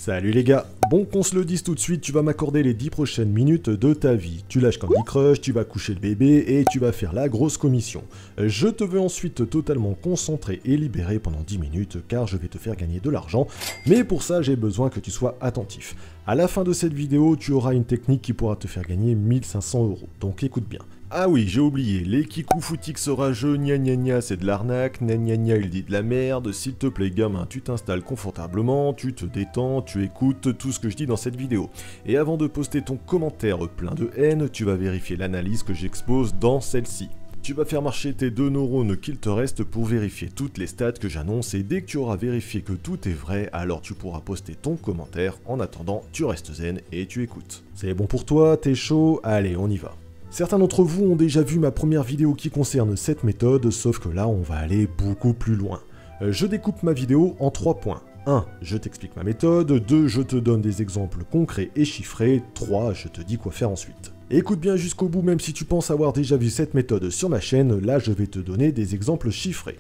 Salut les gars, bon qu'on se le dise tout de suite, tu vas m'accorder les 10 prochaines minutes de ta vie. Tu lâches Candy Crush, tu vas coucher le bébé et tu vas faire la grosse commission. Je te veux ensuite totalement concentré et libéré pendant 10 minutes car je vais te faire gagner de l'argent. Mais pour ça j'ai besoin que tu sois attentif. À la fin de cette vidéo, tu auras une technique qui pourra te faire gagner 1500 €. Donc écoute bien. Ah oui, j'ai oublié, les kikou footix rageux, gna gna gna c'est de l'arnaque, gna gna gna il dit de la merde, s'il te plaît gamin, tu t'installes confortablement, tu te détends, tu écoutes tout ce que je dis dans cette vidéo. Et avant de poster ton commentaire plein de haine, tu vas vérifier l'analyse que j'expose dans celle-ci. Tu vas faire marcher tes 2 neurones qu'il te reste pour vérifier toutes les stats que j'annonce et dès que tu auras vérifié que tout est vrai, alors tu pourras poster ton commentaire. En attendant, tu restes zen et tu écoutes. C'est bon pour toi, t'es chaud? Allez, on y va. Certains d'entre vous ont déjà vu ma première vidéo qui concerne cette méthode, sauf que là on va aller beaucoup plus loin. Je découpe ma vidéo en 3 points. 1. Je t'explique ma méthode. 2. Je te donne des exemples concrets et chiffrés. 3. Je te dis quoi faire ensuite. Écoute bien jusqu'au bout, même si tu penses avoir déjà vu cette méthode sur ma chaîne, là je vais te donner des exemples chiffrés.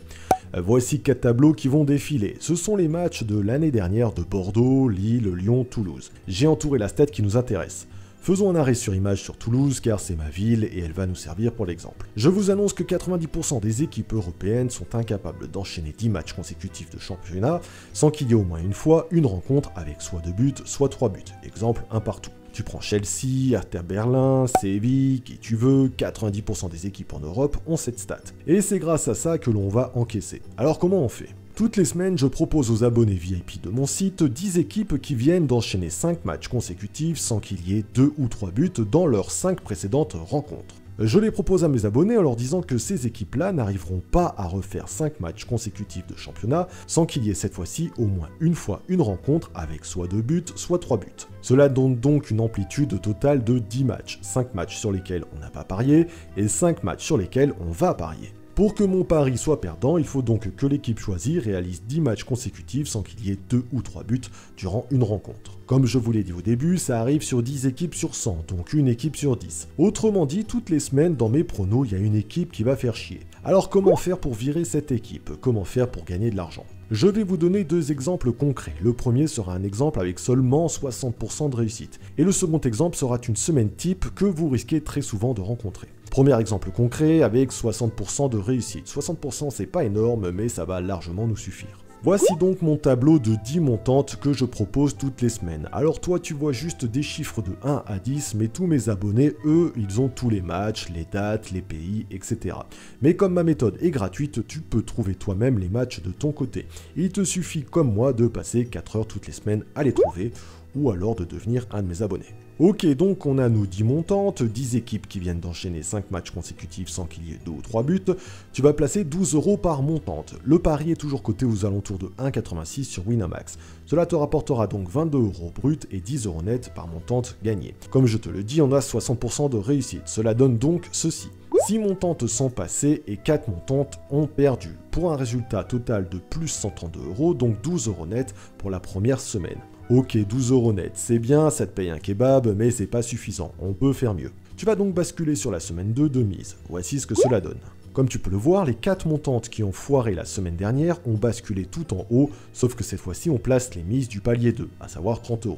Voici 4 tableaux qui vont défiler. Ce sont les matchs de l'année dernière de Bordeaux, Lille, Lyon, Toulouse. J'ai entouré la stat qui nous intéresse. Faisons un arrêt sur image sur Toulouse car c'est ma ville et elle va nous servir pour l'exemple. Je vous annonce que 90% des équipes européennes sont incapables d'enchaîner 10 matchs consécutifs de championnat sans qu'il y ait au moins une fois une rencontre avec soit 2 buts, soit 3 buts. Exemple, un partout. Tu prends Chelsea, Hertha Berlin, Séville, qui tu veux, 90% des équipes en Europe ont cette stat. Et c'est grâce à ça que l'on va encaisser. Alors comment on fait ? Toutes les semaines, je propose aux abonnés VIP de mon site 10 équipes qui viennent d'enchaîner 5 matchs consécutifs sans qu'il y ait 2 ou 3 buts dans leurs 5 précédentes rencontres. Je les propose à mes abonnés en leur disant que ces équipes-là n'arriveront pas à refaire 5 matchs consécutifs de championnat sans qu'il y ait cette fois-ci au moins une fois une rencontre avec soit 2 buts, soit 3 buts. Cela donne donc une amplitude totale de 10 matchs, 5 matchs sur lesquels on n'a pas parié et 5 matchs sur lesquels on va parier. Pour que mon pari soit perdant, il faut donc que l'équipe choisie réalise 10 matchs consécutifs sans qu'il y ait 2 ou 3 buts durant une rencontre. Comme je vous l'ai dit au début, ça arrive sur 10 équipes sur 100, donc une équipe sur 10. Autrement dit, toutes les semaines dans mes pronos, il y a une équipe qui va faire chier. Alors comment faire pour virer cette équipe? Comment faire pour gagner de l'argent? Je vais vous donner 2 exemples concrets. Le premier sera un exemple avec seulement 60% de réussite. Et le second exemple sera une semaine type que vous risquez très souvent de rencontrer. Premier exemple concret avec 60% de réussite. 60% c'est pas énorme mais ça va largement nous suffire. Voici donc mon tableau de 10 montantes que je propose toutes les semaines. Alors toi tu vois juste des chiffres de 1 à 10, mais tous mes abonnés, eux, ils ont tous les matchs, les dates, les pays, etc. Mais comme ma méthode est gratuite, tu peux trouver toi-même les matchs de ton côté. Il te suffit comme moi de passer 4 heures toutes les semaines à les trouver, ou alors de devenir un de mes abonnés. Ok, donc on a nos 10 montantes, 10 équipes qui viennent d'enchaîner 5 matchs consécutifs sans qu'il y ait 2 ou 3 buts. Tu vas placer 12 € par montante. Le pari est toujours coté aux alentours de 1,86 sur Winamax. Cela te rapportera donc 22 € brut et 10 € net par montante gagnée. Comme je te le dis, on a 60% de réussite. Cela donne donc ceci. 6 montantes sont passées et 4 montantes ont perdu, pour un résultat total de plus 132 €, donc 12 € net pour la première semaine. Ok, 12 € net, c'est bien, ça te paye un kebab, mais c'est pas suffisant, on peut faire mieux. Tu vas donc basculer sur la semaine 2 de mise. Voici ce que cela donne. Comme tu peux le voir, les 4 montantes qui ont foiré la semaine dernière ont basculé tout en haut, sauf que cette fois-ci on place les mises du palier 2, à savoir 30 €.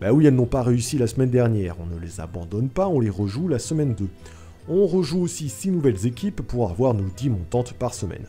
Bah oui, elles n'ont pas réussi la semaine dernière, on ne les abandonne pas, on les rejoue la semaine 2. On rejoue aussi 6 nouvelles équipes pour avoir nos 10 montantes par semaine.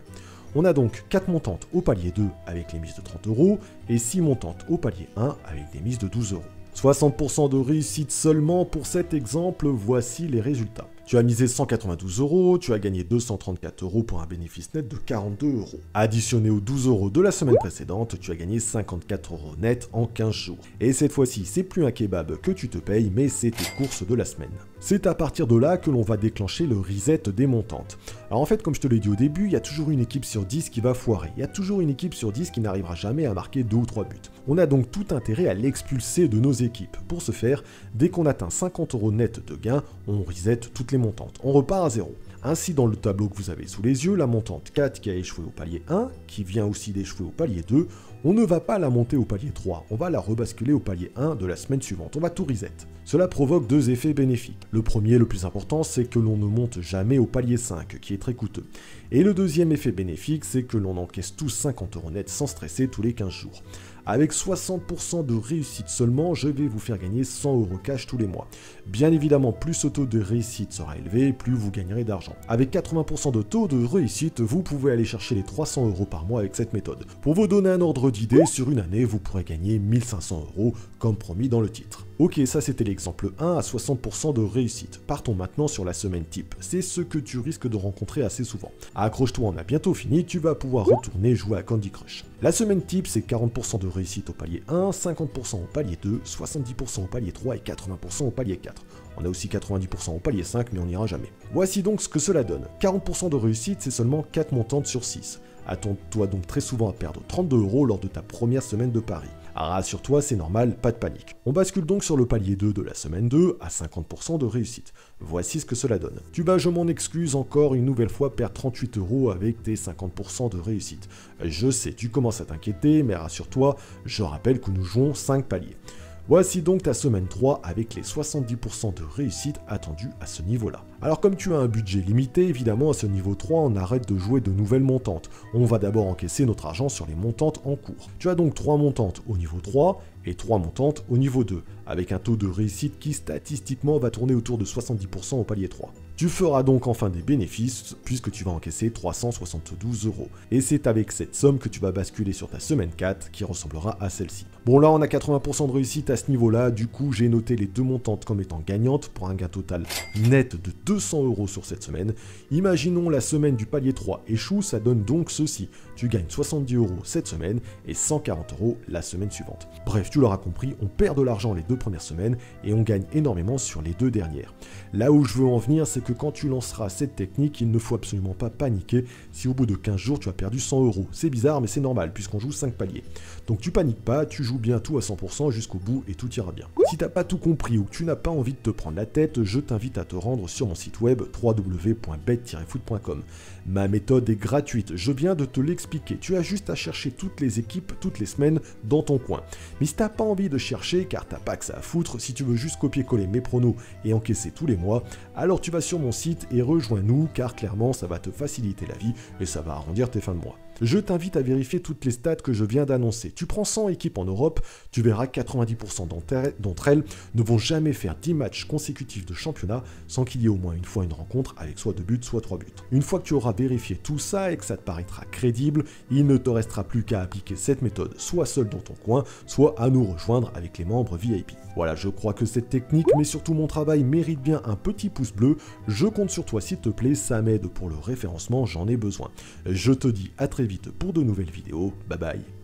On a donc 4 montantes au palier 2 avec les mises de 30 € et 6 montantes au palier 1 avec des mises de 12 €. 60% de réussite seulement pour cet exemple, voici les résultats. Tu as misé 192 €, tu as gagné 234 € pour un bénéfice net de 42 €. Additionné aux 12 € de la semaine précédente, tu as gagné 54 € net en 15 jours. Et cette fois-ci, c'est plus un kebab que tu te payes, mais c'est tes courses de la semaine. C'est à partir de là que l'on va déclencher le reset des montantes. Alors en fait, comme je te l'ai dit au début, il y a toujours une équipe sur 10 qui va foirer. Il y a toujours une équipe sur 10 qui n'arrivera jamais à marquer 2 ou 3 buts. On a donc tout intérêt à l'expulser de nos équipes. Pour ce faire, dès qu'on atteint 50 € net de gain, on reset toutes les montantes. On repart à 0. Ainsi, dans le tableau que vous avez sous les yeux, la montante 4 qui a échoué au palier 1, qui vient aussi d'échouer au palier 2, on ne va pas la monter au palier 3, on va la rebasculer au palier 1 de la semaine suivante, on va tout reset. Cela provoque 2 effets bénéfiques. Le premier, le plus important, c'est que l'on ne monte jamais au palier 5, qui est très coûteux. Et le deuxième effet bénéfique, c'est que l'on encaisse tous 50 € net sans stresser tous les 15 jours. Avec 60% de réussite seulement, je vais vous faire gagner 100 € cash tous les mois. Bien évidemment, plus ce taux de réussite sera élevé, plus vous gagnerez d'argent. Avec 80% de taux de réussite, vous pouvez aller chercher les 300 € par mois avec cette méthode. Pour vous donner un ordre d'idée, sur une année, vous pourrez gagner 1500 € comme promis dans le titre. Ok, ça c'était l'exemple 1 à 60% de réussite. Partons maintenant sur la semaine type. C'est ce que tu risques de rencontrer assez souvent. Accroche-toi, on a bientôt fini, tu vas pouvoir retourner jouer à Candy Crush. La semaine type, c'est 40% de réussite au palier 1, 50% au palier 2, 70% au palier 3 et 80% au palier 4. On a aussi 90% au palier 5, mais on n'ira jamais. Voici donc ce que cela donne. 40% de réussite, c'est seulement 4 montantes sur 6. Attends-toi donc très souvent à perdre 32 € lors de ta première semaine de pari. Rassure-toi, c'est normal, pas de panique. On bascule donc sur le palier 2 de la semaine 2 à 50% de réussite. Voici ce que cela donne. Tu vas, je m'en excuse, encore une nouvelle fois perdre 38 € avec tes 50% de réussite. Je sais, tu commences à t'inquiéter, mais rassure-toi, je rappelle que nous jouons 5 paliers. Voici donc ta semaine 3 avec les 70% de réussite attendus à ce niveau-là. Alors comme tu as un budget limité, évidemment à ce niveau 3, on arrête de jouer de nouvelles montantes. On va d'abord encaisser notre argent sur les montantes en cours. Tu as donc 3 montantes au niveau 3 et 3 montantes au niveau 2, avec un taux de réussite qui statistiquement va tourner autour de 70% au palier 3. Tu feras donc enfin des bénéfices puisque tu vas encaisser 372 €. Et c'est avec cette somme que tu vas basculer sur ta semaine 4 qui ressemblera à celle-ci. Bon là on a 80% de réussite à ce niveau-là, du coup j'ai noté les deux montantes comme étant gagnantes pour un gain total net de 200 € sur cette semaine. Imaginons la semaine du palier 3 échoue, ça donne donc ceci. Tu gagnes 70 € cette semaine et 140 € la semaine suivante. Bref, tu l'auras compris, on perd de l'argent les 2 premières semaines et on gagne énormément sur les 2 dernières. Là où je veux en venir, c'est que quand tu lanceras cette technique, il ne faut absolument pas paniquer si au bout de 15 jours tu as perdu 100 €. C'est bizarre mais c'est normal puisqu'on joue 5 paliers. Donc tu paniques pas, tu joues bien tout à 100% jusqu'au bout et tout ira bien. Si t'as pas tout compris ou que tu n'as pas envie de te prendre la tête, je t'invite à te rendre sur mon site web www.bet-foot.com. Ma méthode est gratuite, je viens de te l'expliquer. Tu as juste à chercher toutes les équipes toutes les semaines dans ton coin. Mais si t'as pas envie de chercher car t'as pas que ça à foutre, si tu veux juste copier-coller mes pronos et encaisser tous les mois, alors tu vas sur mon site et rejoins-nous car clairement ça va te faciliter la vie et ça va arrondir tes fins de mois. Je t'invite à vérifier toutes les stats que je viens d'annoncer. Tu prends 100 équipes en Europe, tu verras 90% d'entre elles ne vont jamais faire 10 matchs consécutifs de championnat sans qu'il y ait au moins une fois une rencontre avec soit 2 buts, soit 3 buts. Une fois que tu auras vérifié tout ça et que ça te paraîtra crédible, il ne te restera plus qu'à appliquer cette méthode soit seul dans ton coin, soit à nous rejoindre avec les membres VIP. Voilà, je crois que cette technique, mais surtout mon travail, mérite bien un petit pouce bleu. Je compte sur toi s'il te plaît, ça m'aide pour le référencement, j'en ai besoin. Je te dis à très vite pour de nouvelles vidéos, bye bye.